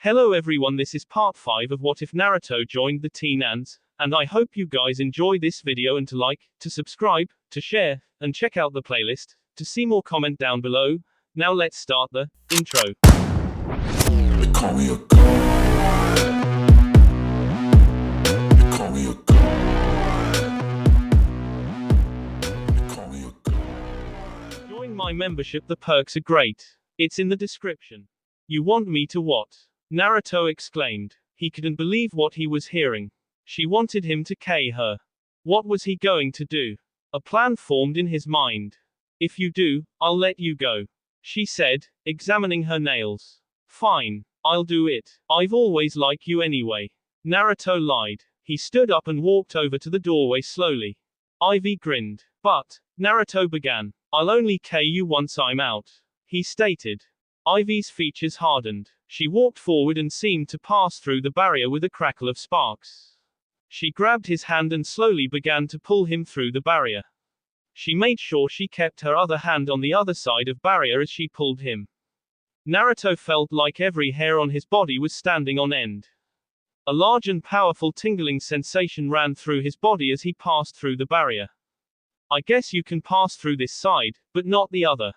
Hello everyone, this is part 5 of What If Naruto Joined the Teen Ants, and I hope you guys enjoy this video and to like, to subscribe, to share, and check out the playlist, to see more comment down below. Now let's start the intro. They call me a god. They call me a god. They call me a god. Join my membership, the perks are great. It's in the description. You want me to what? Naruto exclaimed. He couldn't believe what he was hearing. She wanted him to kill her. What was he going to do? A plan formed in his mind. If you do, I'll let you go, she said, examining her nails. Fine, I'll do it. I've always liked you anyway. Naruto lied. He stood up and walked over to the doorway slowly. Ivy grinned. But, Naruto began, I'll only kill you once I'm out, he stated. Ivy's features hardened. She walked forward and seemed to pass through the barrier with a crackle of sparks. She grabbed his hand and slowly began to pull him through the barrier. She made sure she kept her other hand on the other side of barrier as she pulled him. Naruto felt like every hair on his body was standing on end. A large and powerful tingling sensation ran through his body as he passed through the barrier. I guess you can pass through this side, but not the other,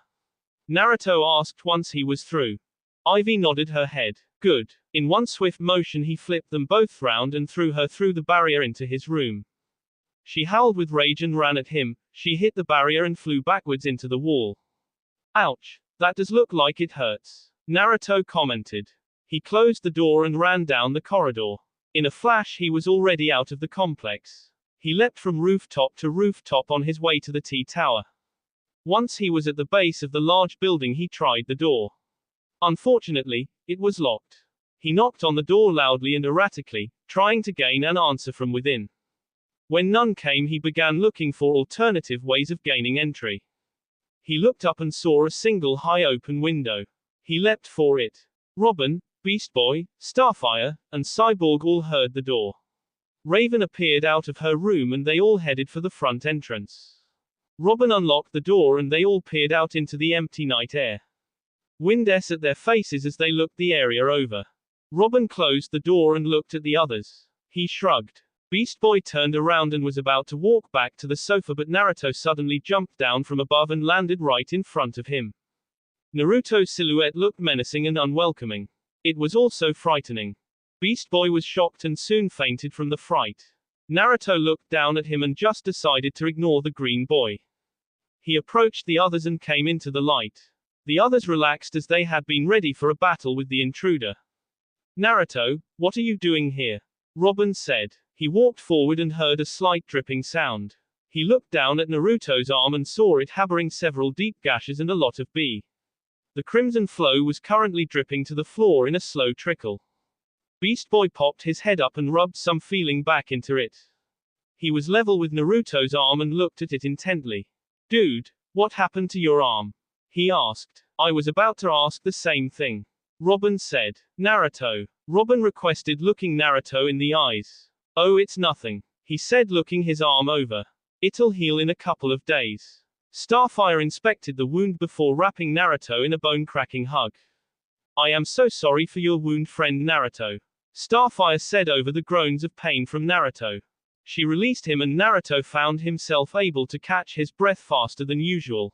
Naruto asked once he was through. Ivy nodded her head. Good. In one swift motion he flipped them both round and threw her through the barrier into his room. She howled with rage and ran at him. She hit the barrier and flew backwards into the wall. Ouch. That does look like it hurts, Naruto commented. He closed the door and ran down the corridor. In a flash he was already out of the complex. He leapt from rooftop to rooftop on his way to the T-Tower. Once he was at the base of the large building he tried the door. Unfortunately, it was locked. He knocked on the door loudly and erratically, trying to gain an answer from within. When none came he began looking for alternative ways of gaining entry. He looked up and saw a single high open window. He leapt for it. Robin, Beast Boy, Starfire, and Cyborg all heard the door. Raven appeared out of her room and they all headed for the front entrance. Robin unlocked the door and they all peered out into the empty night air. Wind at their faces as they looked the area over. Robin closed the door and looked at the others. He shrugged. Beast Boy turned around and was about to walk back to the sofa, but Naruto suddenly jumped down from above and landed right in front of him. Naruto's silhouette looked menacing and unwelcoming. It was also frightening. Beast Boy was shocked and soon fainted from the fright. Naruto looked down at him and just decided to ignore the green boy. He approached the others and came into the light. The others relaxed as they had been ready for a battle with the intruder. Naruto, what are you doing here? Robin said. He walked forward and heard a slight dripping sound. He looked down at Naruto's arm and saw it harboring several deep gashes and a lot of blood. The crimson flow was currently dripping to the floor in a slow trickle. Beast Boy popped his head up and rubbed some feeling back into it. He was level with Naruto's arm and looked at it intently. Dude, what happened to your arm? He asked. I was about to ask the same thing, Robin said. Naruto. Robin requested, looking Naruto in the eyes. Oh, it's nothing, he said, looking his arm over. It'll heal in a couple of days. Starfire inspected the wound before wrapping Naruto in a bone-cracking hug. I am so sorry for your wound, friend Naruto, Starfire said over the groans of pain from Naruto. She released him and Naruto found himself able to catch his breath faster than usual.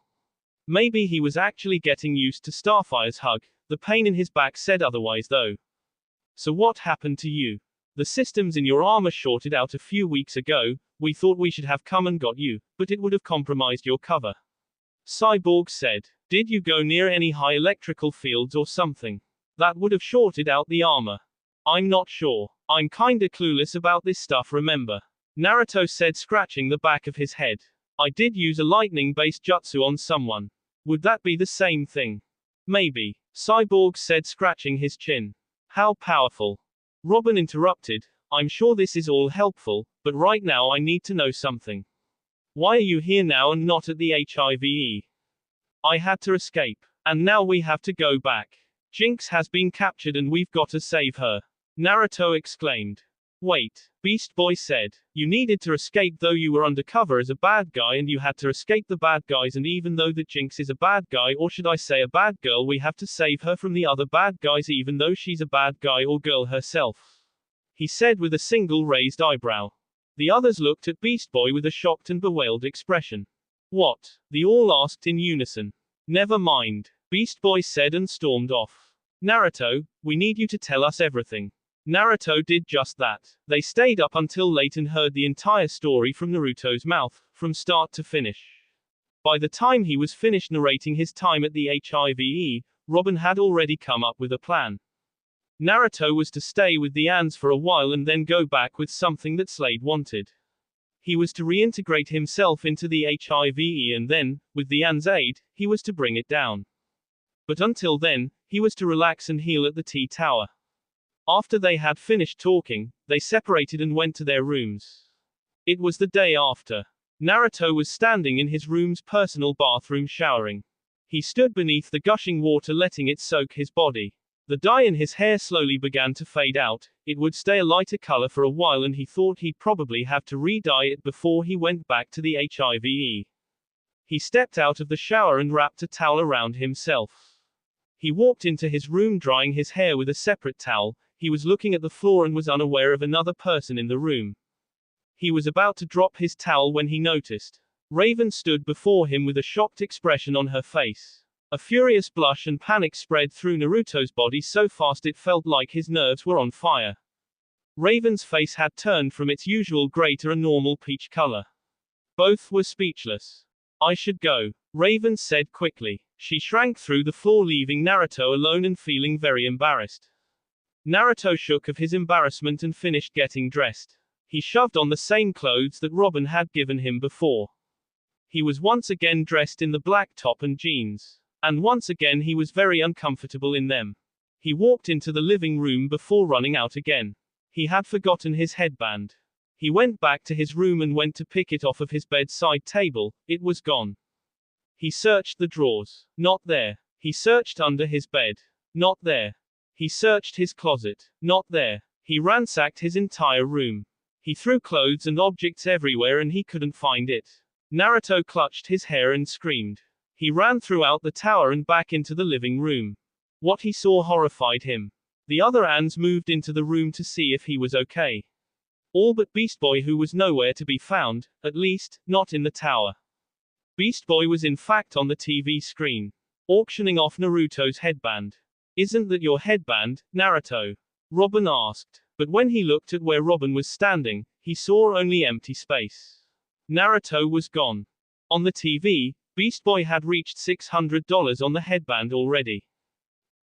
Maybe he was actually getting used to Starfire's hug. The pain in his back said otherwise though. So what happened to you? The systems in your armor shorted out a few weeks ago. We thought we should have come and got you, but it would have compromised your cover, Cyborg said. Did you go near any high electrical fields or something? That would have shorted out the armor. I'm not sure. I'm kinda clueless about this stuff, remember? Naruto said, scratching the back of his head. I did use a lightning-based jutsu on someone. Would that be the same thing? Maybe, Cyborg said, scratching his chin. How powerful? Robin interrupted. I'm sure this is all helpful, but right now I need to know something. Why are you here now and not at the HIVE? I had to escape, and now we have to go back. Jinx has been captured and we've got to save her, Naruto exclaimed. Wait, Beast Boy said. You needed to escape though you were undercover as a bad guy and you had to escape the bad guys and even though that Jinx is a bad guy or should I say a bad girl we have to save her from the other bad guys even though she's a bad guy or girl herself. He said with a single raised eyebrow. The others looked at Beast Boy with a shocked and bewailed expression. What? They all asked in unison. Never mind, Beast Boy said and stormed off. Naruto, we need you to tell us everything. Naruto did just that. They stayed up until late and heard the entire story from Naruto's mouth, from start to finish. By the time he was finished narrating his time at the HIVE, Robin had already come up with a plan. Naruto was to stay with the ants for a while and then go back with something that Slade wanted. He was to reintegrate himself into the HIVE and then, with the ants' aid, he was to bring it down. But until then, he was to relax and heal at the T-Tower. After they had finished talking, they separated and went to their rooms. It was the day after. Naruto was standing in his room's personal bathroom showering. He stood beneath the gushing water letting it soak his body. The dye in his hair slowly began to fade out, it would stay a lighter color for a while and he thought he'd probably have to re-dye it before he went back to the HIVE. He stepped out of the shower and wrapped a towel around himself. He walked into his room drying his hair with a separate towel. He was looking at the floor and was unaware of another person in the room. He was about to drop his towel when he noticed. Raven stood before him with a shocked expression on her face. A furious blush and panic spread through Naruto's body so fast it felt like his nerves were on fire. Raven's face had turned from its usual gray to a normal peach color. Both were speechless. I should go, Raven said quickly. She shrank through the floor leaving Naruto alone and feeling very embarrassed. Naruto shook of his embarrassment and finished getting dressed. He shoved on the same clothes that Robin had given him before. He was once again dressed in the black top and jeans. And once again he was very uncomfortable in them. He walked into the living room before running out again. He had forgotten his headband. He went back to his room and went to pick it off of his bedside table. It was gone. He searched the drawers. Not there. He searched under his bed. Not there. He searched his closet. Not there. He ransacked his entire room. He threw clothes and objects everywhere and he couldn't find it. Naruto clutched his hair and screamed. He ran throughout the tower and back into the living room. What he saw horrified him. The other ants moved into the room to see if he was okay. All but Beast Boy, who was nowhere to be found, at least, not in the tower. Beast Boy was in fact on the TV screen, auctioning off Naruto's headband. Isn't that your headband, Naruto? Robin asked. But when he looked at where Robin was standing, he saw only empty space. Naruto was gone. On the TV, Beast Boy had reached $600 on the headband already.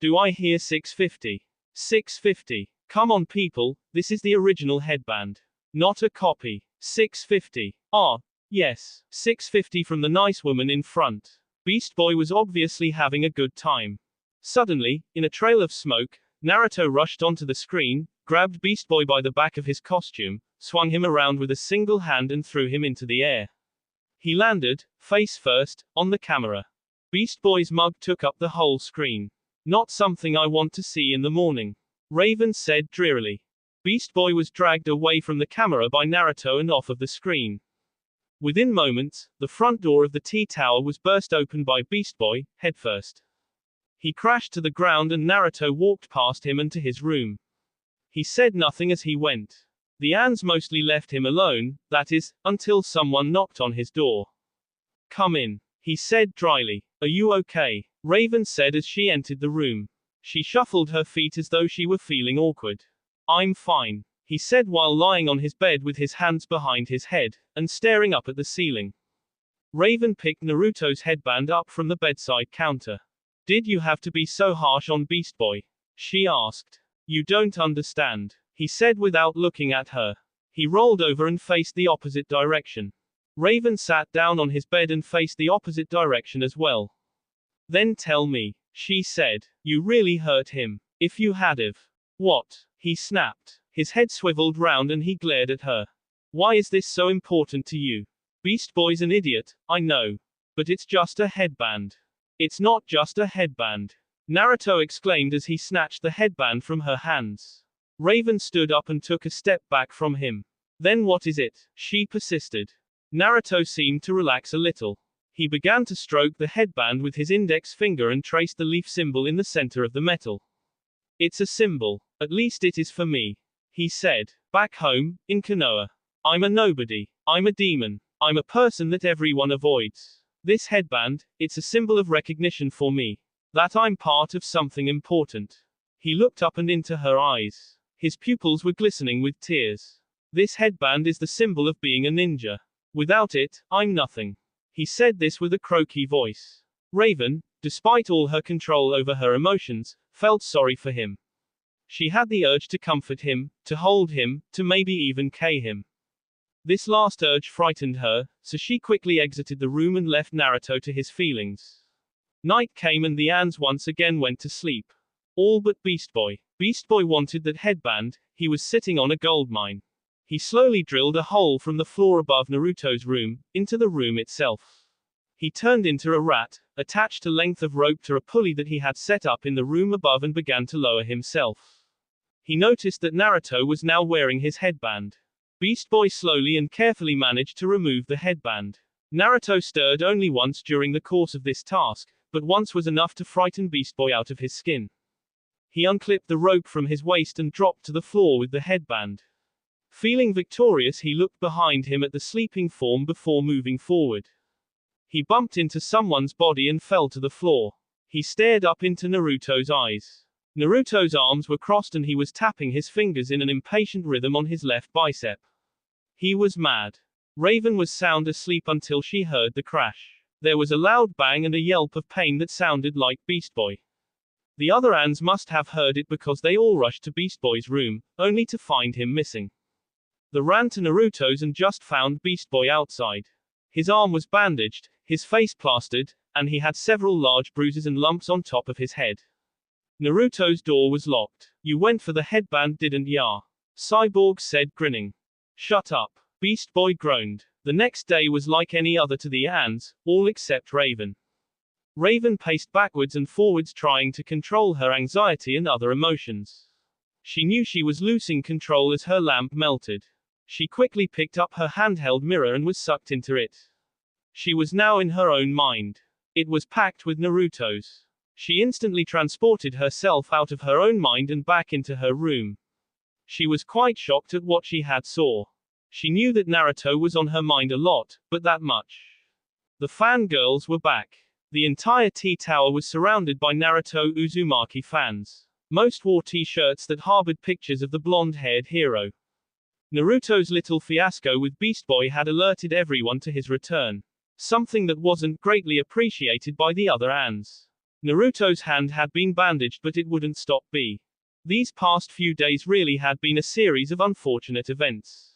Do I hear 650? 650. Come on people, this is the original headband. Not a copy. 650. Ah, yes, 650 from the nice woman in front. Beast Boy was obviously having a good time. Suddenly, in a trail of smoke, Naruto rushed onto the screen, grabbed Beast Boy by the back of his costume, swung him around with a single hand and threw him into the air. He landed, face first, on the camera. Beast Boy's mug took up the whole screen. Not something I want to see in the morning, Raven said drearily. Beast Boy was dragged away from the camera by Naruto and off of the screen. Within moments, the front door of the T-Tower was burst open by Beast Boy, headfirst. He crashed to the ground and Naruto walked past him and to his room. He said nothing as he went. The ants mostly left him alone, that is, until someone knocked on his door. Come in, he said dryly. Are you okay? Raven said as she entered the room. She shuffled her feet as though she were feeling awkward. I'm fine, he said while lying on his bed with his hands behind his head, and staring up at the ceiling. Raven picked Naruto's headband up from the bedside counter. Did you have to be so harsh on Beast Boy? She asked. You don't understand, he said without looking at her. He rolled over and faced the opposite direction. Raven sat down on his bed and faced the opposite direction as well. Then tell me, she said. You really hurt him. If you had've. What? He snapped. His head swiveled round and he glared at her. Why is this so important to you? Beast Boy's an idiot, I know. But it's just a headband. It's not just a headband, Naruto exclaimed as he snatched the headband from her hands. Raven stood up and took a step back from him. Then what is it? She persisted. Naruto seemed to relax a little. He began to stroke the headband with his index finger and traced the leaf symbol in the center of the metal. It's a symbol. At least it is for me, he said. Back home, in Konoha, I'm a nobody. I'm a demon. I'm a person that everyone avoids. This headband, it's a symbol of recognition for me. That I'm part of something important. He looked up and into her eyes. His pupils were glistening with tears. This headband is the symbol of being a ninja. Without it, I'm nothing. He said this with a croaky voice. Raven, despite all her control over her emotions, felt sorry for him. She had the urge to comfort him, to hold him, to maybe even K him. This last urge frightened her, so she quickly exited the room and left Naruto to his feelings. Night came and the ants once again went to sleep. All but Beast Boy. Beast Boy wanted that headband. He was sitting on a gold mine. He slowly drilled a hole from the floor above Naruto's room, into the room itself. He turned into a rat, attached a length of rope to a pulley that he had set up in the room above and began to lower himself. He noticed that Naruto was now wearing his headband. Beast Boy slowly and carefully managed to remove the headband. Naruto stirred only once during the course of this task, but once was enough to frighten Beast Boy out of his skin. He unclipped the rope from his waist and dropped to the floor with the headband. Feeling victorious, he looked behind him at the sleeping form before moving forward. He bumped into someone's body and fell to the floor. He stared up into Naruto's eyes. Naruto's arms were crossed and he was tapping his fingers in an impatient rhythm on his left bicep. He was mad. Raven was sound asleep until she heard the crash. There was a loud bang and a yelp of pain that sounded like Beast Boy. The other ants must have heard it because they all rushed to Beast Boy's room, only to find him missing. They ran to Naruto's and just found Beast Boy outside. His arm was bandaged, his face plastered, and he had several large bruises and lumps on top of his head. Naruto's door was locked. You went for the headband, didn't ya? Cyborg said, grinning. Shut up. Beast Boy groaned. The next day was like any other to the ants, all except Raven. Raven paced backwards and forwards trying to control her anxiety and other emotions. She knew she was losing control as her lamp melted. She quickly picked up her handheld mirror and was sucked into it. She was now in her own mind. It was packed with Naruto's. She instantly transported herself out of her own mind and back into her room. She was quite shocked at what she had saw. She knew that Naruto was on her mind a lot, but that much. The fangirls were back. The entire T-Tower was surrounded by Naruto Uzumaki fans. Most wore T-shirts that harbored pictures of the blonde-haired hero. Naruto's little fiasco with Beast Boy had alerted everyone to his return. Something that wasn't greatly appreciated by the other ants. Naruto's hand had been bandaged but it wouldn't stop. These past few days really had been a series of unfortunate events.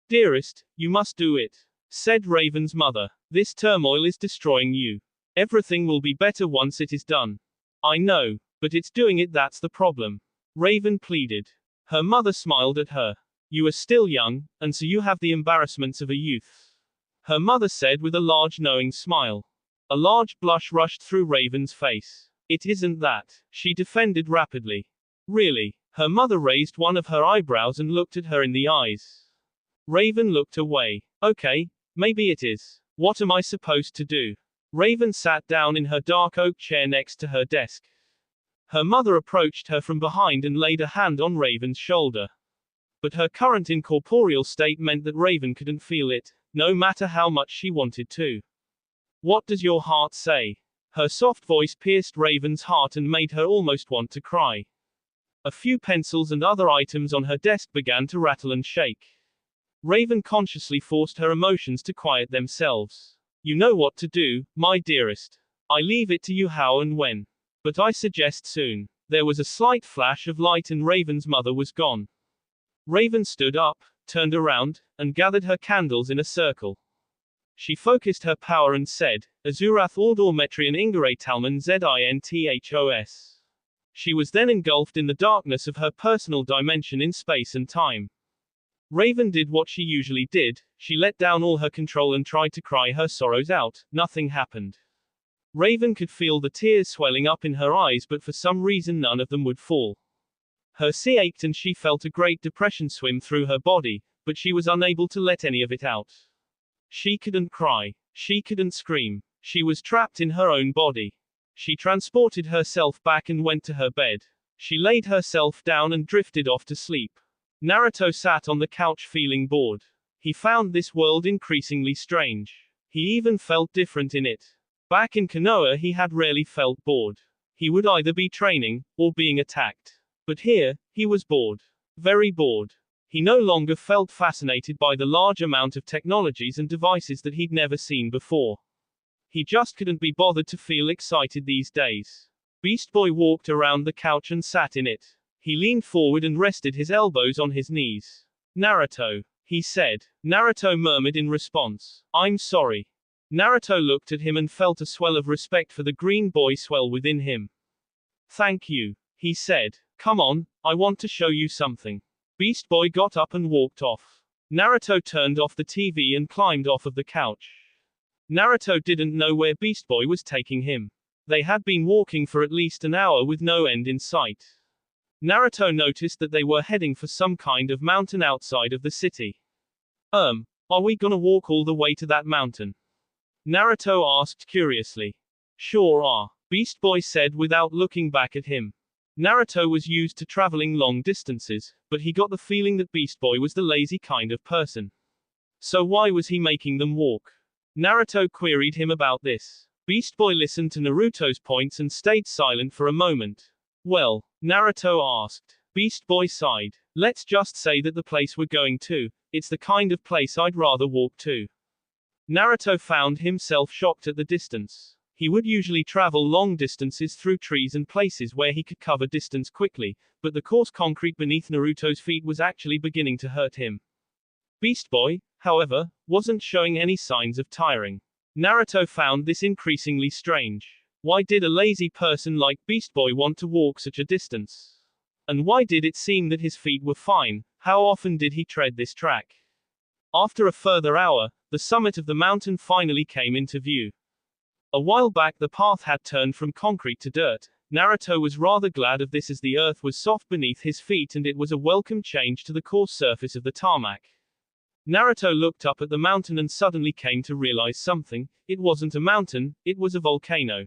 Dearest, you must do it, said Raven's mother. This turmoil is destroying you. Everything will be better once it is done. I know, but it's doing it, that's the problem. Raven pleaded. Her mother smiled at her. You are still young, and so you have the embarrassments of a youth. Her mother said with a large knowing smile. A large blush rushed through Raven's face. It isn't that, she defended rapidly. Really? Her mother raised one of her eyebrows and looked at her in the eyes. Raven looked away. Okay, maybe it is. What am I supposed to do? Raven sat down in her dark oak chair next to her desk. Her mother approached her from behind and laid a hand on Raven's shoulder. But her current incorporeal state meant that Raven couldn't feel it, no matter how much she wanted to. What does your heart say? Her soft voice pierced Raven's heart and made her almost want to cry. A few pencils and other items on her desk began to rattle and shake. Raven consciously forced her emotions to quiet themselves. You know what to do, my dearest. I leave it to you how and when. But I suggest soon. There was a slight flash of light and Raven's mother was gone. Raven stood up, turned around, and gathered her candles in a circle. She focused her power and said, Azurath Aldor Metrian Ingare Talman Zinthos. She was then engulfed in the darkness of her personal dimension in space and time. Raven did what she usually did, she let down all her control and tried to cry her sorrows out. Nothing happened. Raven could feel the tears swelling up in her eyes, but for some reason none of them would fall. Her sea ached and she felt a great depression swim through her body, but she was unable to let any of it out. She couldn't cry. She couldn't scream. She was trapped in her own body. She transported herself back and went to her bed. She laid herself down and drifted off to sleep. Naruto sat on the couch feeling bored. He found this world increasingly strange. He even felt different in it. Back in Konoha he had rarely felt bored. He would either be training, or being attacked. But here, he was bored. Very bored. He no longer felt fascinated by the large amount of technologies and devices that he'd never seen before. He just couldn't be bothered to feel excited these days. Beast Boy walked around the couch and sat in it. He leaned forward and rested his elbows on his knees. Naruto, he said. Naruto murmured in response. I'm sorry. Naruto looked at him and felt a swell of respect for the green boy swell within him. Thank you, he said. Come on, I want to show you something. Beast Boy got up and walked off. Naruto turned off the TV and climbed off of the couch. Naruto didn't know where Beast Boy was taking him. They had been walking for at least an hour with no end in sight. Naruto noticed that they were heading for some kind of mountain outside of the city. Are we gonna walk all the way to that mountain? Naruto asked curiously. Sure are, Beast Boy said without looking back at him. Naruto was used to traveling long distances, but he got the feeling that Beast Boy was the lazy kind of person. So why was he making them walk? Naruto queried him about this. Beast Boy listened to Naruto's points and stayed silent for a moment. Well, Naruto asked. Beast Boy sighed. Let's just say that the place we're going to, it's the kind of place I'd rather walk to. Naruto found himself shocked at the distance. He would usually travel long distances through trees and places where he could cover distance quickly, but the coarse concrete beneath Naruto's feet was actually beginning to hurt him. Beast Boy, however, wasn't showing any signs of tiring. Naruto found this increasingly strange. Why did a lazy person like Beast Boy want to walk such a distance? And why did it seem that his feet were fine? How often did he tread this track? After a further hour, the summit of the mountain finally came into view. A while back the path had turned from concrete to dirt. Naruto was rather glad of this as the earth was soft beneath his feet and it was a welcome change to the coarse surface of the tarmac. Naruto looked up at the mountain and suddenly came to realize something. It wasn't a mountain, it was a volcano.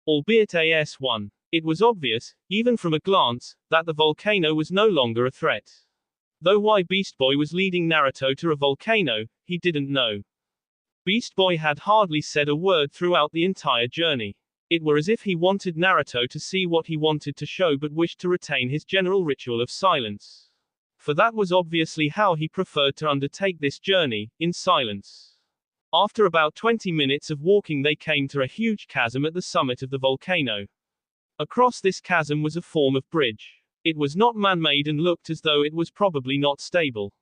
Albeit AS1. It was obvious, even from a glance, that the volcano was no longer a threat. Though why Beast Boy was leading Naruto to a volcano, he didn't know. Beast Boy had hardly said a word throughout the entire journey. It were as if he wanted Naruto to see what he wanted to show but wished to retain his general ritual of silence. For that was obviously how he preferred to undertake this journey, in silence. After about 20 minutes of walking they came to a huge chasm at the summit of the volcano. Across this chasm was a form of bridge. It was not man-made and looked as though it was probably not stable.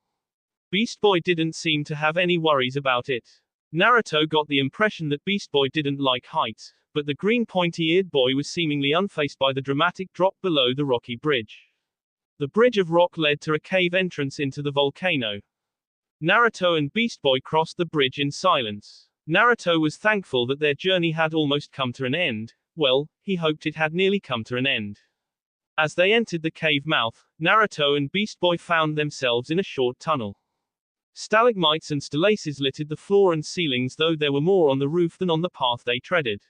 Beast Boy didn't seem to have any worries about it. Naruto got the impression that Beast Boy didn't like heights, but the green pointy-eared boy was seemingly unfazed by the dramatic drop below the rocky bridge. The bridge of rock led to a cave entrance into the volcano. Naruto and Beast Boy crossed the bridge in silence. Naruto was thankful that their journey had almost come to an end. Well, he hoped it had nearly come to an end. As they entered the cave mouth, Naruto and Beast Boy found themselves in a short tunnel. Stalagmites and stalactites littered the floor and ceilings, though there were more on the roof than on the path they treaded.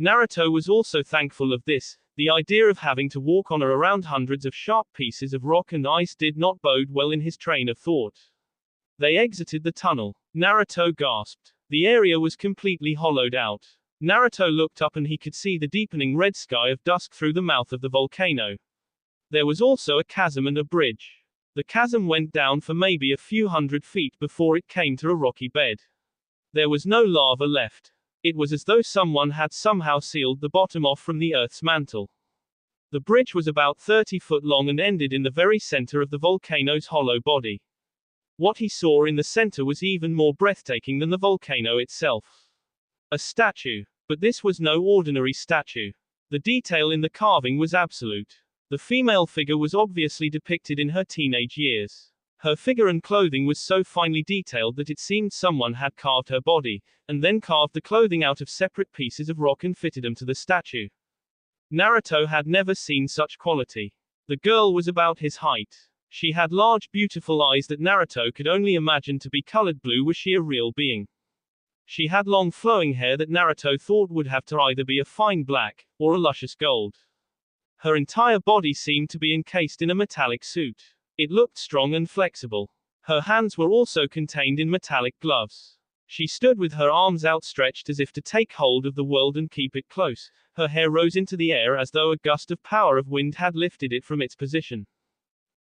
Naruto was also thankful of this. The idea of having to walk on or around hundreds of sharp pieces of rock and ice did not bode well in his train of thought. They exited the tunnel. Naruto gasped. The area was completely hollowed out. Naruto looked up and he could see the deepening red sky of dusk through the mouth of the volcano. There was also a chasm and a bridge. The chasm went down for maybe a few hundred feet before it came to a rocky bed. There was no lava left. It was as though someone had somehow sealed the bottom off from the Earth's mantle. The bridge was about 30 foot long and ended in the very center of the volcano's hollow body. What he saw in the center was even more breathtaking than the volcano itself. A statue. But this was no ordinary statue. The detail in the carving was absolute. The female figure was obviously depicted in her teenage years. Her figure and clothing was so finely detailed that it seemed someone had carved her body, and then carved the clothing out of separate pieces of rock and fitted them to the statue. Naruto had never seen such quality. The girl was about his height. She had large, beautiful eyes that Naruto could only imagine to be colored blue were she a real being. She had long flowing hair that Naruto thought would have to either be a fine black, or a luscious gold. Her entire body seemed to be encased in a metallic suit. It looked strong and flexible. Her hands were also contained in metallic gloves. She stood with her arms outstretched as if to take hold of the world and keep it close. Her hair rose into the air as though a gust of power of wind had lifted it from its position.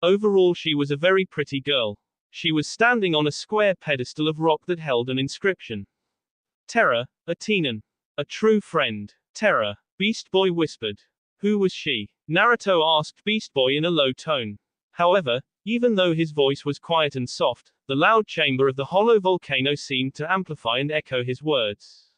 Overall, she was a very pretty girl. She was standing on a square pedestal of rock that held an inscription. Terra, a Teenan. A true friend. Terra, Beast Boy whispered. Who was she? Naruto asked Beast Boy in a low tone. However, even though his voice was quiet and soft, the loud chamber of the hollow volcano seemed to amplify and echo his words.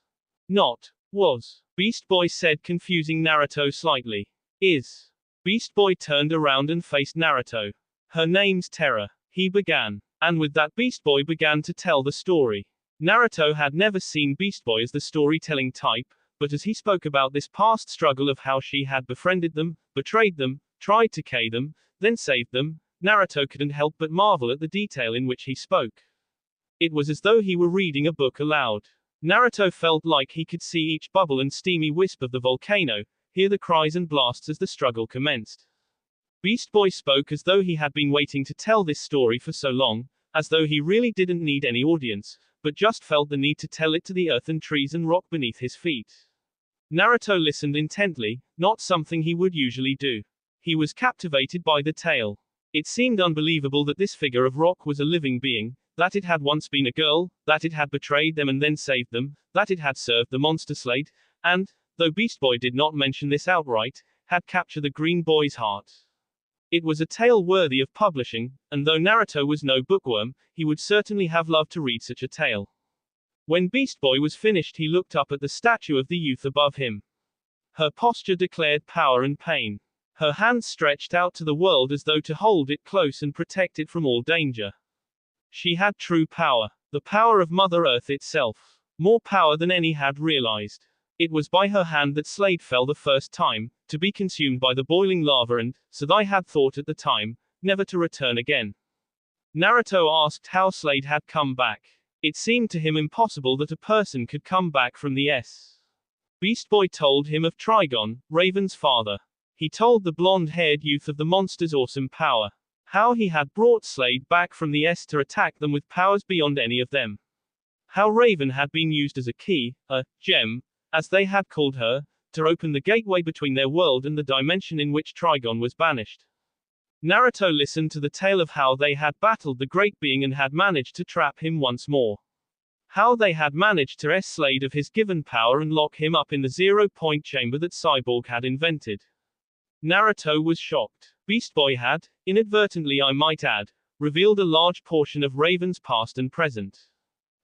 Not. Was. Beast Boy said, confusing Naruto slightly. Is. Beast Boy turned around and faced Naruto. Her name's Terra. He began. And with that Beast Boy began to tell the story. Naruto had never seen Beast Boy as the storytelling type, but as he spoke about this past struggle of how she had befriended them, betrayed them, tried to kill them, then saved them, Naruto couldn't help but marvel at the detail in which he spoke. It was as though he were reading a book aloud. Naruto felt like he could see each bubble and steamy wisp of the volcano, hear the cries and blasts as the struggle commenced. Beast Boy spoke as though he had been waiting to tell this story for so long, as though he really didn't need any audience, but just felt the need to tell it to the earth and trees and rock beneath his feet. Naruto listened intently, not something he would usually do. He was captivated by the tale. It seemed unbelievable that this figure of rock was a living being, that it had once been a girl, that it had betrayed them and then saved them, that it had served the monster slate, and, though Beast Boy did not mention this outright, had captured the green boy's heart. It was a tale worthy of publishing, and though Naruto was no bookworm, he would certainly have loved to read such a tale. When Beast Boy was finished, he looked up at the statue of the youth above him. Her posture declared power and pain. Her hands stretched out to the world as though to hold it close and protect it from all danger. She had true power, the power of Mother Earth itself. More power than any had realized. It was by her hand that Slade fell the first time, to be consumed by the boiling lava and, so I had thought at the time, never to return again. Naruto asked how Slade had come back. It seemed to him impossible that a person could come back from the S. Beast Boy told him of Trigon, Raven's father. He told the blonde-haired youth of the monster's awesome power. How he had brought Slade back from the S to attack them with powers beyond any of them. How Raven had been used as a key, a gem, as they had called her, to open the gateway between their world and the dimension in which Trigon was banished. Naruto listened to the tale of how they had battled the great being and had managed to trap him once more. How they had managed to wrest Slade of his given power and lock him up in the zero-point chamber that Cyborg had invented. Naruto was shocked. Beast Boy had, inadvertently I might add, revealed a large portion of Raven's past and present.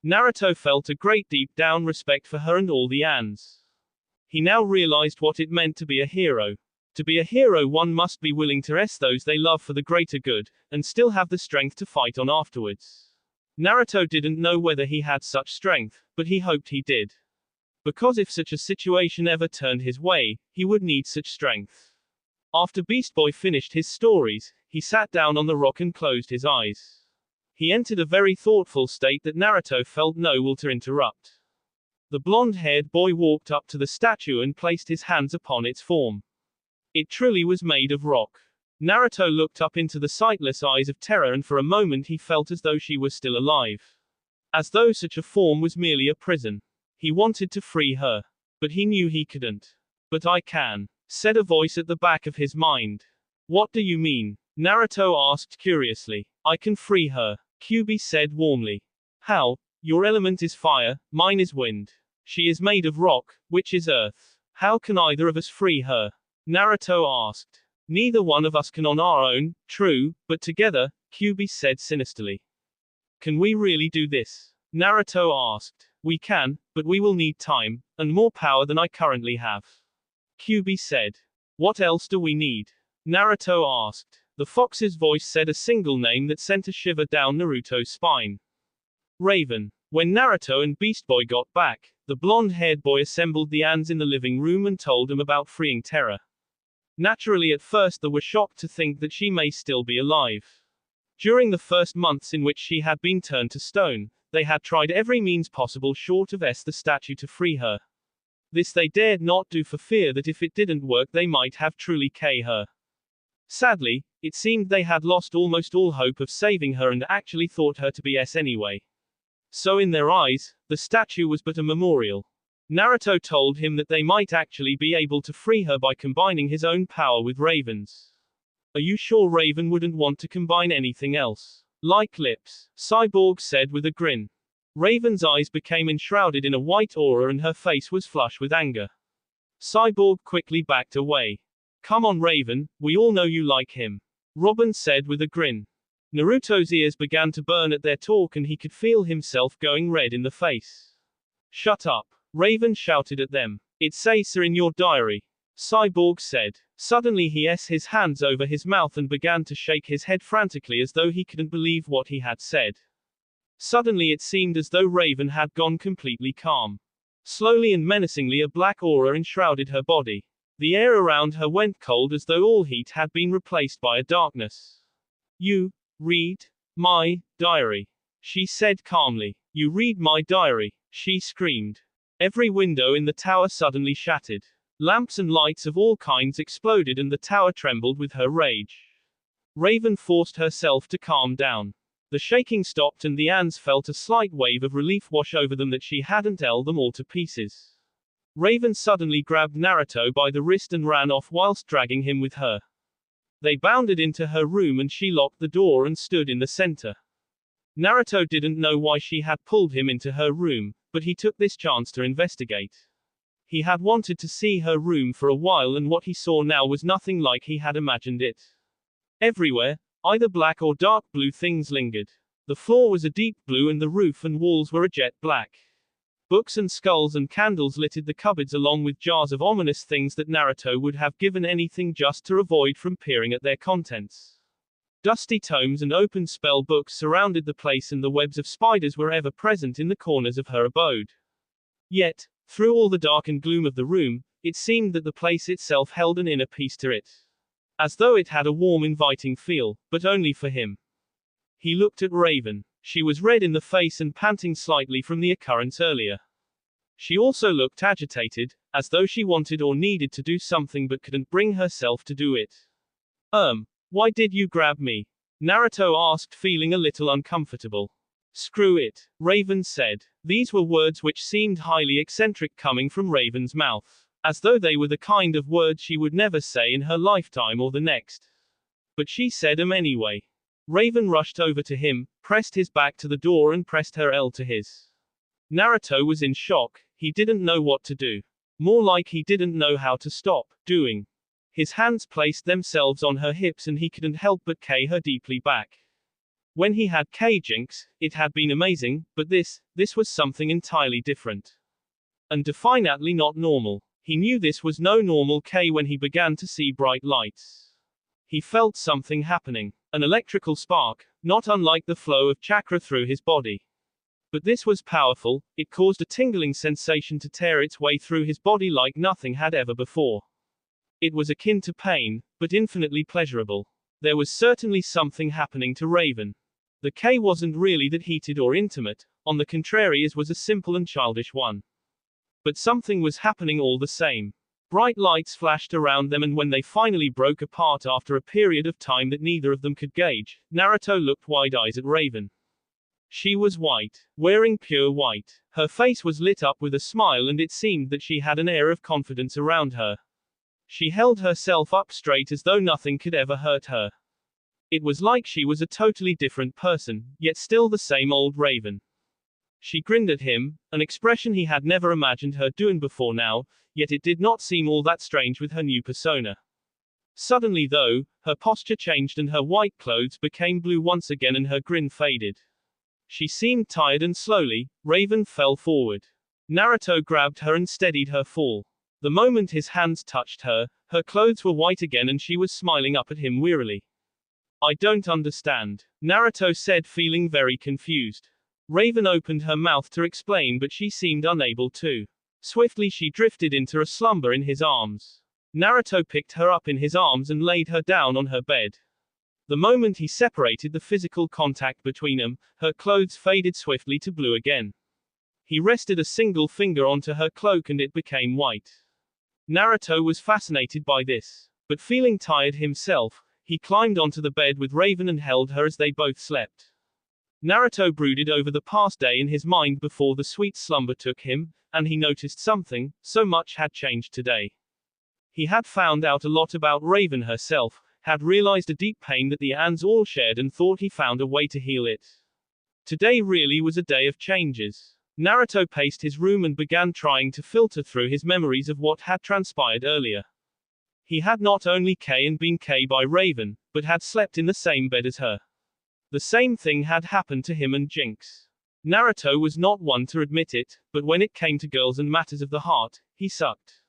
Naruto felt a great deep-down respect for her and all the Ans. He now realized what it meant to be a hero. To be a hero, one must be willing to wrest those they love for the greater good, and still have the strength to fight on afterwards. Naruto didn't know whether he had such strength, but he hoped he did. Because if such a situation ever turned his way, he would need such strength. After Beast Boy finished his stories, he sat down on the rock and closed his eyes. He entered a very thoughtful state that Naruto felt no will to interrupt. The blonde-haired boy walked up to the statue and placed his hands upon its form. It truly was made of rock. Naruto looked up into the sightless eyes of Terra and for a moment he felt as though she was still alive. As though such a form was merely a prison. He wanted to free her. But he knew he couldn't. But I can, said a voice at the back of his mind. What do you mean? Naruto asked curiously. I can free her, Kyuubi said warmly. How? Your element is fire, mine is wind. She is made of rock, which is earth. How can either of us free her? Naruto asked. Neither one of us can on our own, true, but together, Kyuubi said sinisterly. Can we really do this? Naruto asked. We can, but we will need time, and more power than I currently have. Kyuubi said. What else do we need? Naruto asked. The fox's voice said a single name that sent a shiver down Naruto's spine. Raven. When Naruto and Beast Boy got back, the blonde-haired boy assembled the Ans in the living room and told them about freeing Terra. Naturally, at first they were shocked to think that she may still be alive. During the first months in which she had been turned to stone, they had tried every means possible short of the statue to free her. This they dared not do for fear that if it didn't work they might have truly killed her. Sadly, it seemed they had lost almost all hope of saving her and actually thought her to be anyway. So in their eyes, the statue was but a memorial. Naruto told him that they might actually be able to free her by combining his own power with Raven's. Are you sure Raven wouldn't want to combine anything else? Like lips, Cyborg said with a grin. Raven's eyes became enshrouded in a white aura and her face was flush with anger. Cyborg quickly backed away. Come on Raven, we all know you like him. Robin said with a grin. Naruto's ears began to burn at their talk and he could feel himself going red in the face. Shut up, Raven shouted at them. It says so in your diary. Cyborg said. Suddenly he his hands over his mouth and began to shake his head frantically as though he couldn't believe what he had said. Suddenly it seemed as though Raven had gone completely calm. Slowly and menacingly a black aura enshrouded her body. The air around her went cold as though all heat had been replaced by a darkness. You read my diary, she said calmly. You read my diary, she screamed. Every window in the tower suddenly shattered. Lamps and lights of all kinds exploded and the tower trembled with her rage. Raven forced herself to calm down. The shaking stopped and the ants felt a slight wave of relief wash over them that she hadn't held them all to pieces. Raven suddenly grabbed Naruto by the wrist and ran off whilst dragging him with her. They bounded into her room and she locked the door and stood in the center. Naruto didn't know why she had pulled him into her room, but he took this chance to investigate. He had wanted to see her room for a while and what he saw now was nothing like he had imagined it. Everywhere, either black or dark blue things lingered. The floor was a deep blue and the roof and walls were a jet black. Books and skulls and candles littered the cupboards along with jars of ominous things that Naruto would have given anything just to avoid from peering at their contents. Dusty tomes and open spell books surrounded the place and the webs of spiders were ever present in the corners of her abode. Yet, through all the dark and gloom of the room, it seemed that the place itself held an inner peace to it. As though it had a warm inviting feel, but only for him. He looked at Raven. She was red in the face and panting slightly from the occurrence earlier. She also looked agitated, as though she wanted or needed to do something but couldn't bring herself to do it. Why did you grab me? Naruto asked, feeling a little uncomfortable. Screw it, Raven said. These were words which seemed highly eccentric coming from Raven's mouth, as though they were the kind of words she would never say in her lifetime or the next. But she said them anyway. Raven rushed over to him, pressed his back to the door and pressed her L to his. Naruto was in shock, he didn't know what to do. More like he didn't know how to stop doing. His hands placed themselves on her hips and he couldn't help but kiss her deeply back. When he had Jinx, it had been amazing, but this was something entirely different. And definitely not normal. He knew this was no normal K when he began to see bright lights. He felt something happening. An electrical spark, not unlike the flow of chakra through his body. But this was powerful, it caused a tingling sensation to tear its way through his body like nothing had ever before. It was akin to pain, but infinitely pleasurable. There was certainly something happening to Raven. The K wasn't really that heated or intimate, on the contrary it was a simple and childish one. But something was happening all the same. Bright lights flashed around them and when they finally broke apart after a period of time that neither of them could gauge, Naruto looked wide-eyed at Raven. She was white, wearing pure white. Her face was lit up with a smile and it seemed that she had an air of confidence around her. She held herself up straight as though nothing could ever hurt her. It was like she was a totally different person, yet still the same old Raven. She grinned at him, an expression he had never imagined her doing before now, yet it did not seem all that strange with her new persona. Suddenly though, her posture changed and her white clothes became blue once again and her grin faded. She seemed tired and slowly, Raven fell forward. Naruto grabbed her and steadied her fall. The moment his hands touched her, her clothes were white again and she was smiling up at him wearily. I don't understand, Naruto said, feeling very confused. Raven opened her mouth to explain but she seemed unable to. Swiftly she drifted into a slumber in his arms. Naruto picked her up in his arms and laid her down on her bed. The moment he separated the physical contact between them, her clothes faded swiftly to blue again. He rested a single finger onto her cloak and it became white. Naruto was fascinated by this, but feeling tired himself, he climbed onto the bed with Raven and held her as they both slept. Naruto brooded over the past day in his mind before the sweet slumber took him, and he noticed something, so much had changed today. He had found out a lot about Raven herself, had realized a deep pain that the Ans all shared and thought he found a way to heal it. Today really was a day of changes. Naruto paced his room and began trying to filter through his memories of what had transpired earlier. He had not only been K by Raven, but had slept in the same bed as her. The same thing had happened to him and Jinx. Naruto was not one to admit it, but when it came to girls and matters of the heart, he sucked.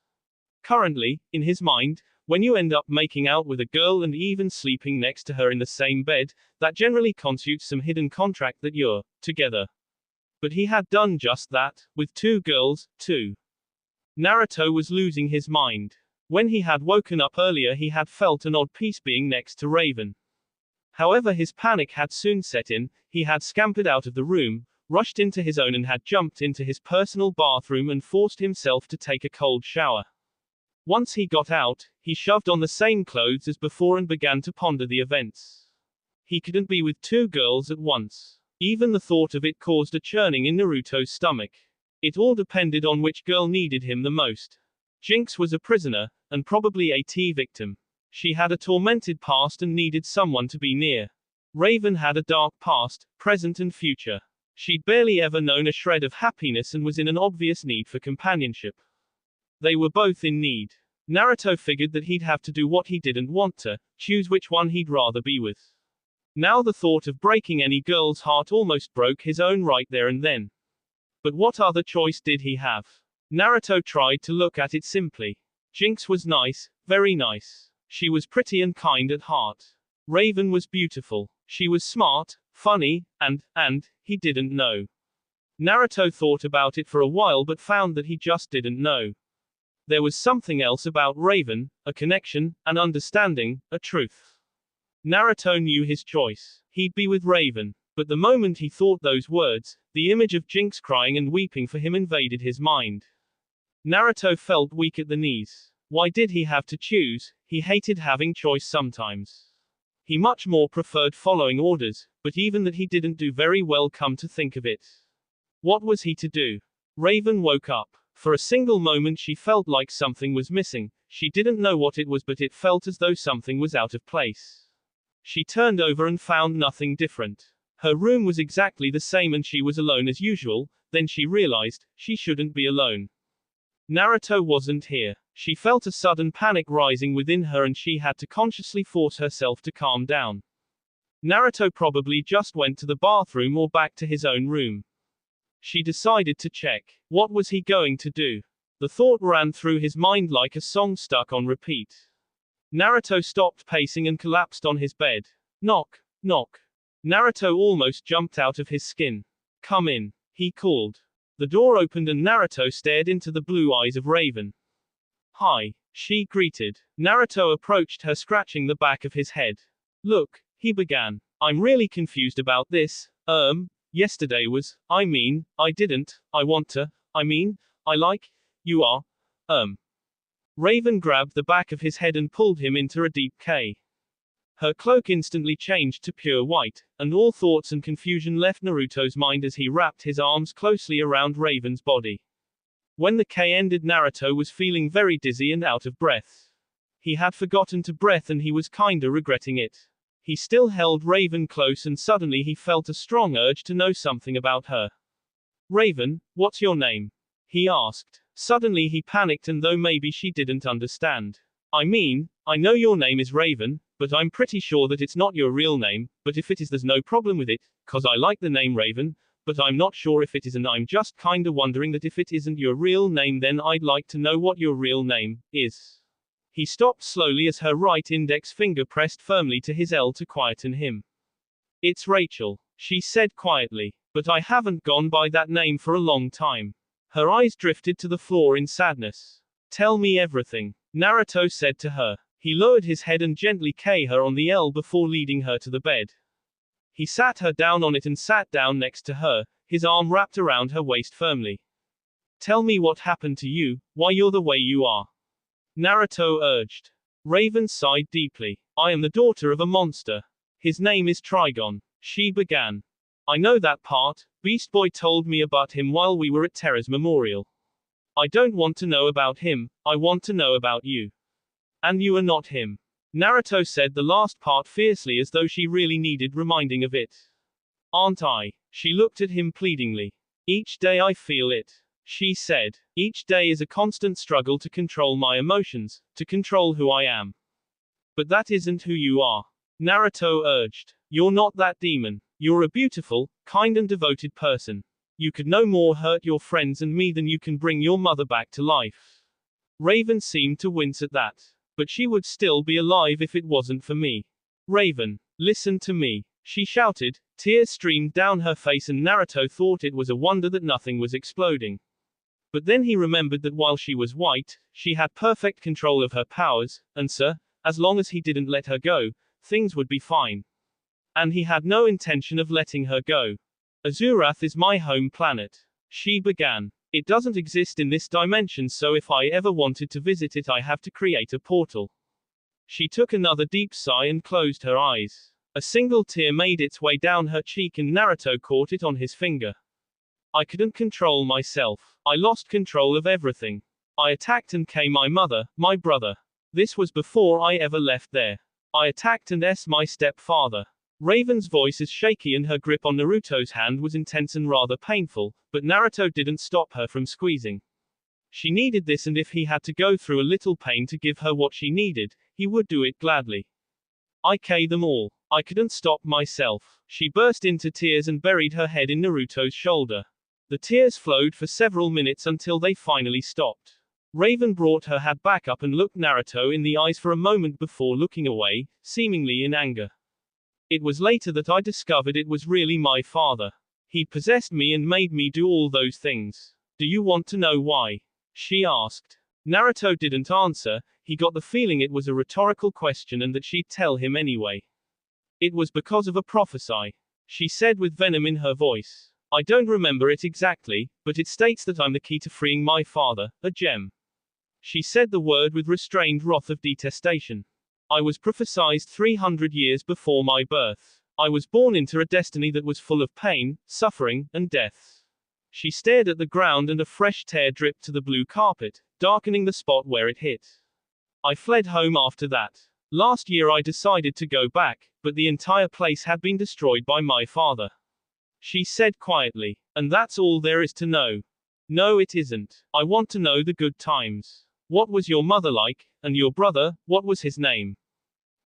Currently, in his mind, when you end up making out with a girl and even sleeping next to her in the same bed, that generally constitutes some hidden contract that you're together. But he had done just that, with two girls, too. Naruto was losing his mind. When he had woken up earlier, he had felt an odd peace being next to Raven. However, his panic had soon set in. He had scampered out of the room, rushed into his own and had jumped into his personal bathroom and forced himself to take a cold shower. Once he got out, he shoved on the same clothes as before and began to ponder the events. He couldn't be with two girls at once. Even the thought of it caused a churning in Naruto's stomach. It all depended on which girl needed him the most. Jinx was a prisoner, and probably a victim. She had a tormented past and needed someone to be near. Raven had a dark past, present and future. She'd barely ever known a shred of happiness and was in an obvious need for companionship. They were both in need. Naruto figured that he'd have to do what he didn't want to, choose which one he'd rather be with. Now the thought of breaking any girl's heart almost broke his own right there and then. But what other choice did he have? Naruto tried to look at it simply. Jinx was nice, very nice. She was pretty and kind at heart. Raven was beautiful. She was smart, funny, and he didn't know. Naruto thought about it for a while but found that he just didn't know. There was something else about Raven, a connection, an understanding, a truth. Naruto knew his choice. He'd be with Raven. But the moment he thought those words, the image of Jinx crying and weeping for him invaded his mind. Naruto felt weak at the knees. Why did he have to choose? He hated having choice sometimes. He much more preferred following orders, but even that he didn't do very well come to think of it. What was he to do? Raven woke up. For a single moment she felt like something was missing. She didn't know what it was, but it felt as though something was out of place. She turned over and found nothing different. Her room was exactly the same and she was alone as usual. Then she realized, she shouldn't be alone. Naruto wasn't here. She felt a sudden panic rising within her and she had to consciously force herself to calm down. Naruto probably just went to the bathroom or back to his own room. She decided to check. What was he going to do? The thought ran through his mind like a song stuck on repeat. Naruto stopped pacing and collapsed on his bed. Knock, knock. Naruto almost jumped out of his skin. Come in, he called. The door opened and Naruto stared into the blue eyes of Raven. Hi, she greeted. Naruto approached her, scratching the back of his head. Look, he began. I'm really confused about this. Yesterday was, I want to, I like, you are, Raven grabbed the back of his head and pulled him into a deep K. Her cloak instantly changed to pure white, and all thoughts and confusion left Naruto's mind as he wrapped his arms closely around Raven's body. When the K ended, Naruto was feeling very dizzy and out of breath. He had forgotten to breathe and he was kinda regretting it. He still held Raven close and suddenly he felt a strong urge to know something about her. Raven, what's your name? He asked. Suddenly he panicked and though maybe she didn't understand. I know your name is Raven, but I'm pretty sure that it's not your real name, but if it is there's no problem with it, cause I like the name Raven, but I'm not sure if it is and I'm just kinda wondering that if it isn't your real name then I'd like to know what your real name is. He stopped slowly as her right index finger pressed firmly to his L to quieten him. It's Rachel, she said quietly, but I haven't gone by that name for a long time. Her eyes drifted to the floor in sadness. Tell me everything. Naruto said to her. He lowered his head and gently kissed her on the L before leading her to the bed. He sat her down on it and sat down next to her, his arm wrapped around her waist firmly. Tell me what happened to you, why you're the way you are. Naruto urged. Raven sighed deeply. I am the daughter of a monster. His name is Trigon. She began. I know that part, Beast Boy told me about him while we were at Terra's memorial. I don't want to know about him, I want to know about you. And you are not him. Naruto said the last part fiercely as though she really needed reminding of it. Aren't I? She looked at him pleadingly. Each day I feel it. She said. Each day is a constant struggle to control my emotions, to control who I am. But that isn't who you are. Naruto urged. You're not that demon. You're a beautiful, kind and devoted person. You could no more hurt your friends and me than you can bring your mother back to life. Raven seemed to wince at that. But she would still be alive if it wasn't for me. Raven, listen to me. She shouted, tears streamed down her face and Naruto thought it was a wonder that nothing was exploding. But then he remembered that while she was white, she had perfect control of her powers, and as long as he didn't let her go, things would be fine. And he had no intention of letting her go. Azurath is my home planet. She began. It doesn't exist in this dimension, so if I ever wanted to visit it I have to create a portal. She took another deep sigh and closed her eyes. A single tear made its way down her cheek and Naruto caught it on his finger. I couldn't control myself. I lost control of everything. I attacked and killed my mother, my brother. This was before I ever left there. I attacked and my stepfather. Raven's voice is shaky and her grip on Naruto's hand was intense and rather painful, but Naruto didn't stop her from squeezing. She needed this and if he had to go through a little pain to give her what she needed, he would do it gladly. I killed them all. I couldn't stop myself. She burst into tears and buried her head in Naruto's shoulder. The tears flowed for several minutes until they finally stopped. Raven brought her head back up and looked Naruto in the eyes for a moment before looking away, seemingly in anger. It was later that I discovered it was really my father. He possessed me and made me do all those things. Do you want to know why? She asked. Naruto didn't answer, he got the feeling it was a rhetorical question and that she'd tell him anyway. It was because of a prophecy. She said with venom in her voice. I don't remember it exactly, but it states that I'm the key to freeing my father, a gem. She said the word with restrained wrath of detestation. I was prophesied 300 years before my birth. I was born into a destiny that was full of pain, suffering, and death. She stared at the ground and a fresh tear dripped to the blue carpet, darkening the spot where it hit. I fled home after that. Last year I decided to go back, but the entire place had been destroyed by my father. She said quietly. And that's all there is to know. No, it isn't. I want to know the good times. What was your mother like, and your brother, what was his name?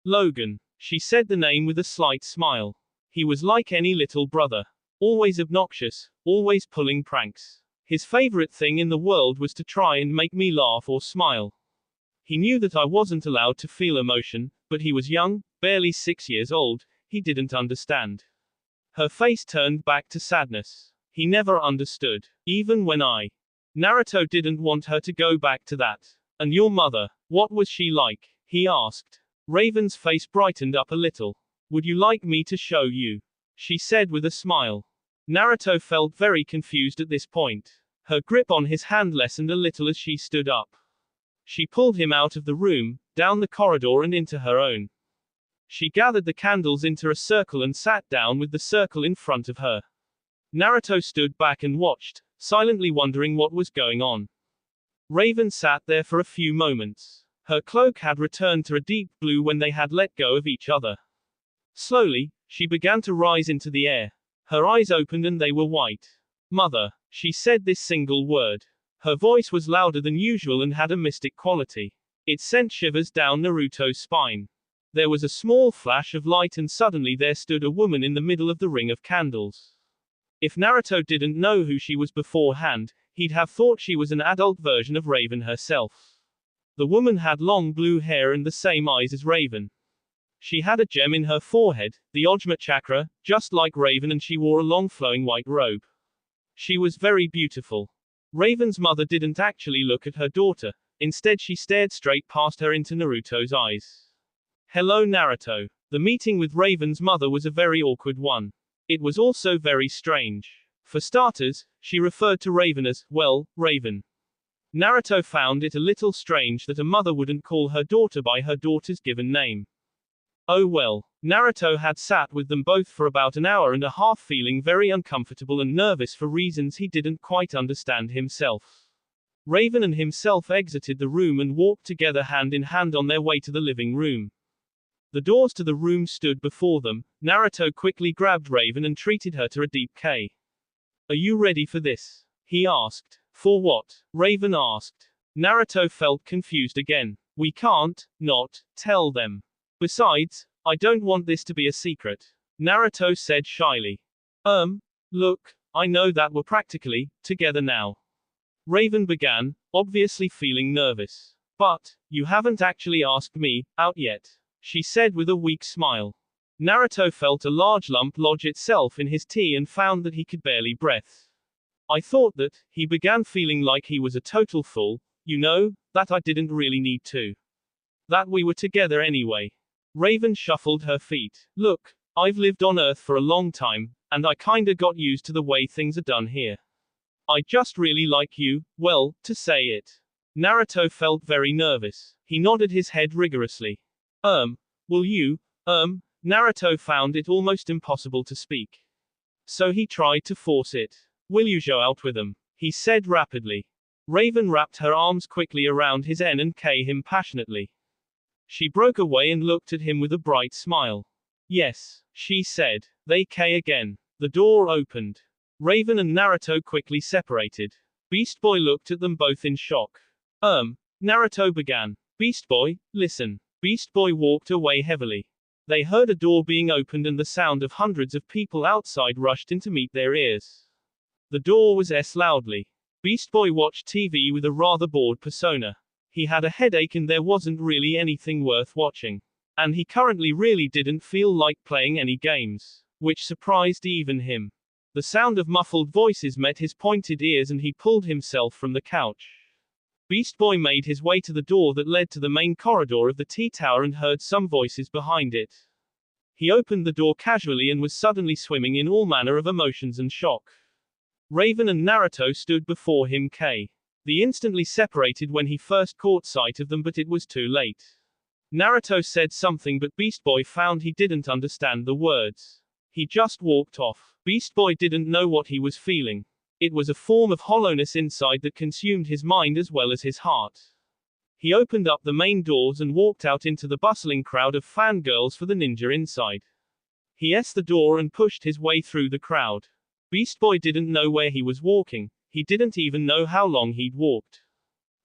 Logan. She said the name with a slight smile. He was like any little brother. Always obnoxious, always pulling pranks. His favorite thing in the world was to try and make me laugh or smile. He knew that I wasn't allowed to feel emotion, but he was young, barely 6 years old, he didn't understand. Her face turned back to sadness. He never understood, even when Naruto didn't want her to go back to that. And your mother, what was she like? He asked. Raven's face brightened up a little. Would you like me to show you? She said with a smile. Naruto felt very confused at this point. Her grip on his hand lessened a little as she stood up. She pulled him out of the room, down the corridor and into her own. She gathered the candles into a circle and sat down with the circle in front of her. Naruto stood back and watched, silently wondering what was going on. Raven sat there for a few moments. Her cloak had returned to a deep blue when they had let go of each other. Slowly, she began to rise into the air. Her eyes opened and they were white. Mother. She said this single word. Her voice was louder than usual and had a mystic quality. It sent shivers down Naruto's spine. There was a small flash of light and suddenly there stood a woman in the middle of the ring of candles. If Naruto didn't know who she was beforehand, he'd have thought she was an adult version of Raven herself. The woman had long blue hair and the same eyes as Raven. She had a gem in her forehead, the Ojma chakra, just like Raven, and she wore a long flowing white robe. She was very beautiful. Raven's mother didn't actually look at her daughter, Instead she stared straight past her into Naruto's eyes. Hello Naruto. The meeting with Raven's mother was a very awkward one. It was also very strange. For starters, she referred to Raven as, well, Raven. Naruto found it a little strange that a mother wouldn't call her daughter by her daughter's given name. Oh well. Naruto had sat with them both for about an hour and a half feeling very uncomfortable and nervous for reasons he didn't quite understand himself. Raven and himself exited the room and walked together hand in hand on their way to the living room. The doors to the room stood before them. Naruto quickly grabbed Raven and treated her to a deep K. Are you ready for this? He asked. For what? Raven asked. Naruto felt confused again. We can't, not, tell them. Besides, I don't want this to be a secret. Naruto said shyly. Look, I know that we're practically together now. Raven began, obviously feeling nervous. But, you haven't actually asked me out yet, she said with a weak smile. Naruto felt a large lump lodge itself in his tea and found that he could barely breathe. I thought that, he began feeling like he was a total fool, you know, that I didn't really need to. That we were together anyway. Raven shuffled her feet. Look, I've lived on Earth for a long time, and I kinda got used to the way things are done here. I just really like you, well, to say it. Naruto felt very nervous. He nodded his head rigorously. Will you, Naruto found it almost impossible to speak. So he tried to force it. Will you go out with them? He said rapidly. Raven wrapped her arms quickly around his N and K him passionately. She broke away and looked at him with a bright smile. Yes, she said. They K again. The door opened. Raven and Naruto quickly separated. Beast Boy looked at them both in shock. Naruto began. Beast Boy, listen. Beast Boy walked away heavily. They heard a door being opened and the sound of hundreds of people outside rushed in to meet their ears. The door was loudly. Beast Boy watched TV with a rather bored persona. He had a headache and there wasn't really anything worth watching. And he currently really didn't feel like playing any games. Which surprised even him. The sound of muffled voices met his pointed ears and he pulled himself from the couch. Beast Boy made his way to the door that led to the main corridor of the T-Tower and heard some voices behind it. He opened the door casually and was suddenly swimming in all manner of emotions and shock. Raven and Naruto stood before him K. They instantly separated when he first caught sight of them, but it was too late. Naruto said something but Beast Boy found he didn't understand the words. He just walked off. Beast Boy didn't know what he was feeling. It was a form of hollowness inside that consumed his mind as well as his heart. He opened up the main doors and walked out into the bustling crowd of fangirls for the ninja inside. He s the door and pushed his way through the crowd. Beast Boy didn't know where he was walking. He didn't even know how long he'd walked.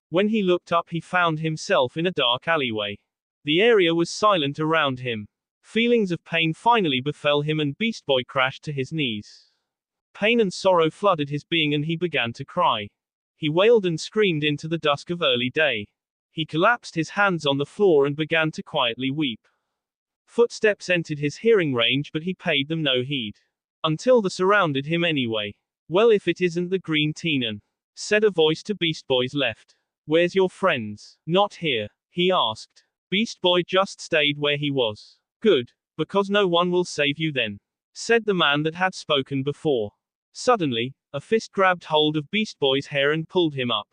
When he looked up he found himself in a dark alleyway. The area was silent around him. Feelings of pain finally befell him and Beast Boy crashed to his knees. Pain and sorrow flooded his being and he began to cry. He wailed and screamed into the dusk of early day. He collapsed his hands on the floor and began to quietly weep. Footsteps entered his hearing range but he paid them no heed. Until they surrounded him anyway. Well, if it isn't the Green Teenan, said a voice to Beast Boy's left. Where's your friends? Not here, he asked. Beast Boy just stayed where he was. Good, because no one will save you then, said the man that had spoken before. Suddenly, a fist grabbed hold of Beast Boy's hair and pulled him up.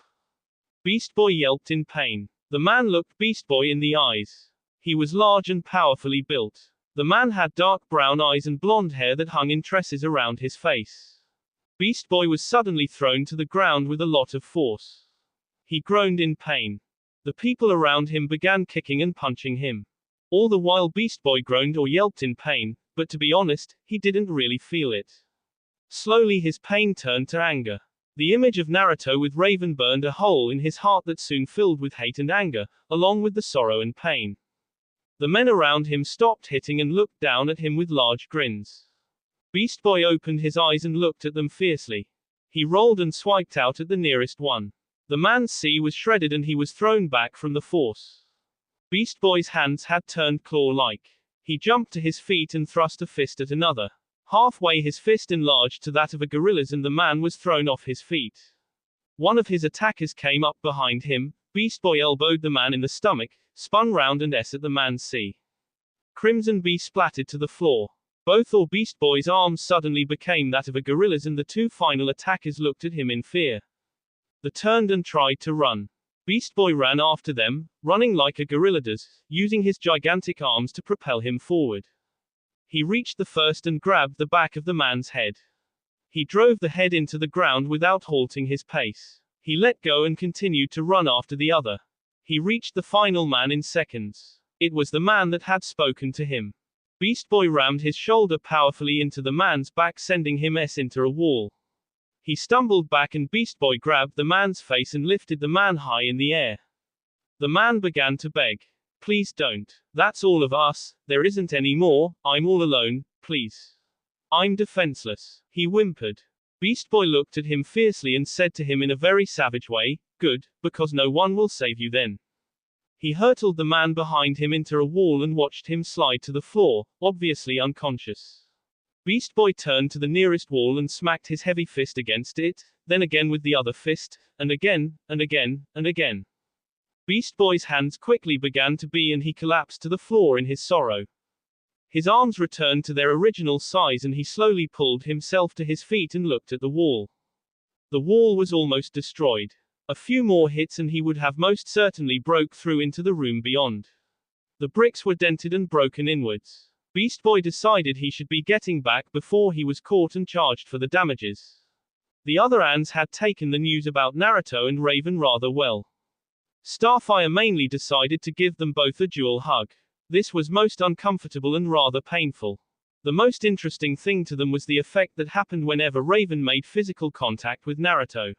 Beast Boy yelped in pain. The man looked Beast Boy in the eyes. He was large and powerfully built. The man had dark brown eyes and blonde hair that hung in tresses around his face. Beast Boy was suddenly thrown to the ground with a lot of force. He groaned in pain. The people around him began kicking and punching him. All the while Beast Boy groaned or yelped in pain, but to be honest, he didn't really feel it. Slowly his pain turned to anger. The image of Naruto with Raven burned a hole in his heart that soon filled with hate and anger, along with the sorrow and pain. The men around him stopped hitting and looked down at him with large grins. Beast Boy opened his eyes and looked at them fiercely. He rolled and swiped out at the nearest one. The man's C was shredded and he was thrown back from the force. Beast Boy's hands had turned claw-like. He jumped to his feet and thrust a fist at another. Halfway his fist enlarged to that of a gorilla's and the man was thrown off his feet. One of his attackers came up behind him, Beast Boy elbowed the man in the stomach, spun round and at the man's C. Crimson Bee splattered to the floor. Both Beast Boy's arms suddenly became that of a gorilla's and the two final attackers looked at him in fear. They turned and tried to run. Beast Boy ran after them, running like a gorilla does, using his gigantic arms to propel him forward. He reached the first and grabbed the back of the man's head. He drove the head into the ground without halting his pace. He let go and continued to run after the other. He reached the final man in seconds. It was the man that had spoken to him. Beast Boy rammed his shoulder powerfully into the man's back, sending him into a wall. He stumbled back and Beast Boy grabbed the man's face and lifted the man high in the air. The man began to beg. Please don't. That's all of us, there isn't any more, I'm all alone, please. I'm defenseless. He whimpered. Beast Boy looked at him fiercely and said to him in a very savage way, good, because no one will save you then. He hurtled the man behind him into a wall and watched him slide to the floor, obviously unconscious. Beast Boy turned to the nearest wall and smacked his heavy fist against it, then again with the other fist, and again, and again, and again. Beast Boy's hands quickly began to be and he collapsed to the floor in his sorrow. His arms returned to their original size and he slowly pulled himself to his feet and looked at the wall. The wall was almost destroyed. A few more hits and he would have most certainly broke through into the room beyond. The bricks were dented and broken inwards. Beast Boy decided he should be getting back before he was caught and charged for the damages. The other ants had taken the news about Naruto and Raven rather well. Starfire mainly decided to give them both a dual hug. This was most uncomfortable and rather painful. The most interesting thing to them was the effect that happened whenever Raven made physical contact with Naruto.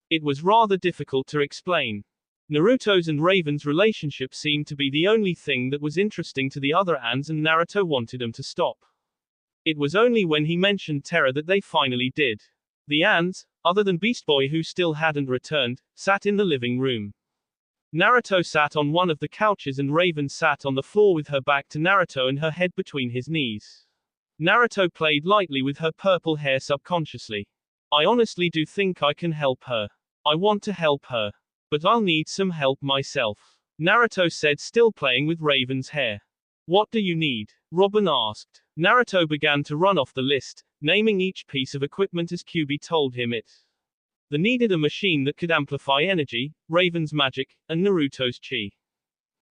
It was rather difficult to explain. Naruto's and Raven's relationship seemed to be the only thing that was interesting to the other ants and Naruto wanted them to stop. It was only when he mentioned Terra that they finally did. The ants, other than Beast Boy who still hadn't returned, sat in the living room. Naruto sat on one of the couches and Raven sat on the floor with her back to Naruto and her head between his knees. Naruto played lightly with her purple hair subconsciously. I honestly do think I can help her. I want to help her. But I'll need some help myself. Naruto said, still playing with Raven's hair. What do you need? Robin asked. Naruto began to run off the list, naming each piece of equipment as Kyuubi told him it. They needed a machine that could amplify energy, Raven's magic, and Naruto's chi.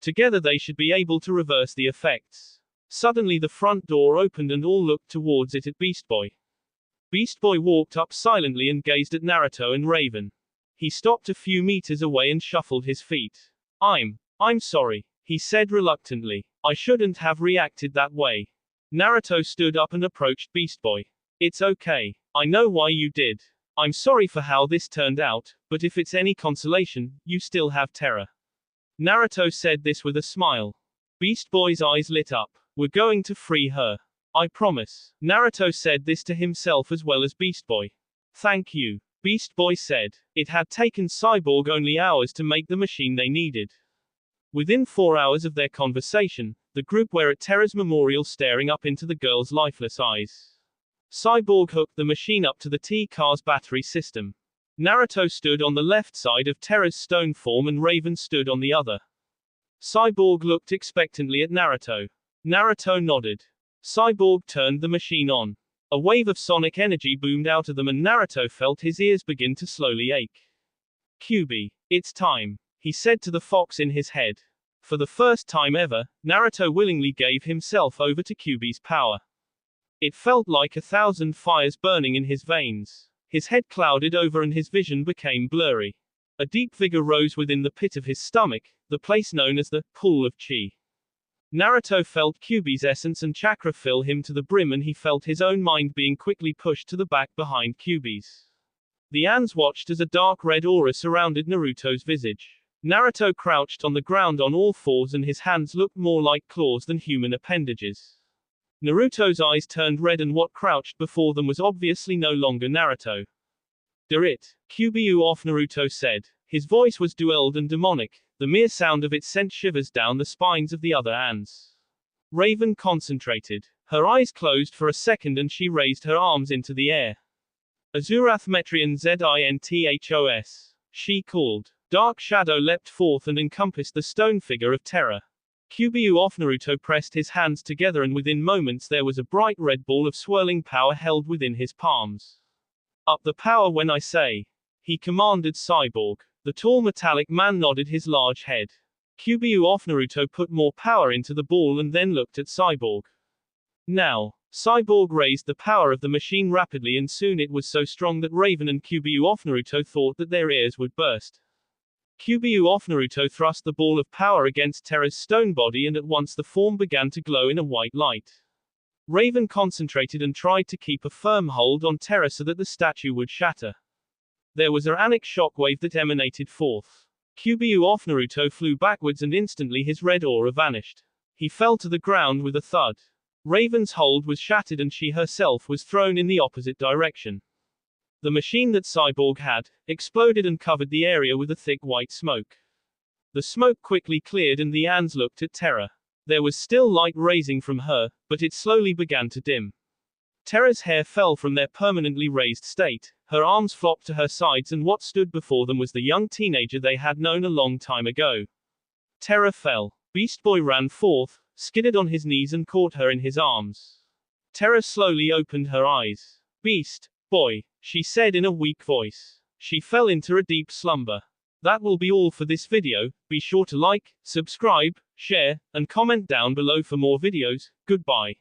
Together they should be able to reverse the effects. Suddenly the front door opened and all looked towards it at Beast Boy. Beast Boy walked up silently and gazed at Naruto and Raven. He stopped a few meters away and shuffled his feet. I'm sorry, he said reluctantly. I shouldn't have reacted that way. Naruto stood up and approached Beast Boy. It's okay. I know why you did. I'm sorry for how this turned out, but if it's any consolation, you still have Terra. Naruto said this with a smile. Beast Boy's eyes lit up. We're going to free her. I promise. Naruto said this to himself as well as Beast Boy. Thank you. Beast Boy said. It had taken Cyborg only hours to make the machine they needed. Within 4 hours of their conversation, the group were at Terra's memorial staring up into the girl's lifeless eyes. Cyborg hooked the machine up to the T-car's battery system. Naruto stood on the left side of Terra's stone form and Raven stood on the other. Cyborg looked expectantly at Naruto. Naruto nodded. Cyborg turned the machine on. A wave of sonic energy boomed out of them and Naruto felt his ears begin to slowly ache. Kyuubi, it's time, he said to the fox in his head. For the first time ever, Naruto willingly gave himself over to Kyuubi's power. It felt like 1,000 fires burning in his veins. His head clouded over and his vision became blurry. A deep vigor rose within the pit of his stomach, the place known as the pool of chi. Naruto felt Kyuubi's essence and chakra fill him to the brim and he felt his own mind being quickly pushed to the back behind Kyuubi's. The ants watched as a dark red aura surrounded Naruto's visage. Naruto crouched on the ground on all fours and his hands looked more like claws than human appendages. Naruto's eyes turned red and what crouched before them was obviously no longer Naruto. "It, Kyuubi off," Naruto said. His voice was dulled and demonic. The mere sound of it sent shivers down the spines of the other ants. Raven concentrated. Her eyes closed for a second and she raised her arms into the air. Azurath Metrion Zinthos, she called. Dark shadow leapt forth and encompassed the stone figure of Terra. Kyuubi of Naruto pressed his hands together, and within moments there was a bright red ball of swirling power held within his palms. Up the power when I say, he commanded Cyborg. The tall metallic man nodded his large head. Kyuubi of Naruto put more power into the ball and then looked at Cyborg. Now, Cyborg raised the power of the machine rapidly, and soon it was so strong that Raven and Kyuubi of Naruto thought that their ears would burst. Kyuubi of Naruto thrust the ball of power against Terra's stone body, and at once the form began to glow in a white light. Raven concentrated and tried to keep a firm hold on Terra so that the statue would shatter. There was a panic shockwave that emanated forth. Kyuubi of Naruto flew backwards, and instantly his red aura vanished. He fell to the ground with a thud. Raven's hold was shattered and she herself was thrown in the opposite direction. The machine that Cyborg had exploded and covered the area with a thick white smoke. The smoke quickly cleared and the ants looked at Terra. There was still light raising from her, but it slowly began to dim. Terra's hair fell from their permanently raised state, her arms flopped to her sides, and what stood before them was the young teenager they had known a long time ago. Terra fell. Beast Boy ran forth, skidded on his knees and caught her in his arms. Terra slowly opened her eyes. Beast Boy, she said in a weak voice. She fell into a deep slumber. That will be all for this video. Be sure to like, subscribe, share, and comment down below for more videos. Goodbye.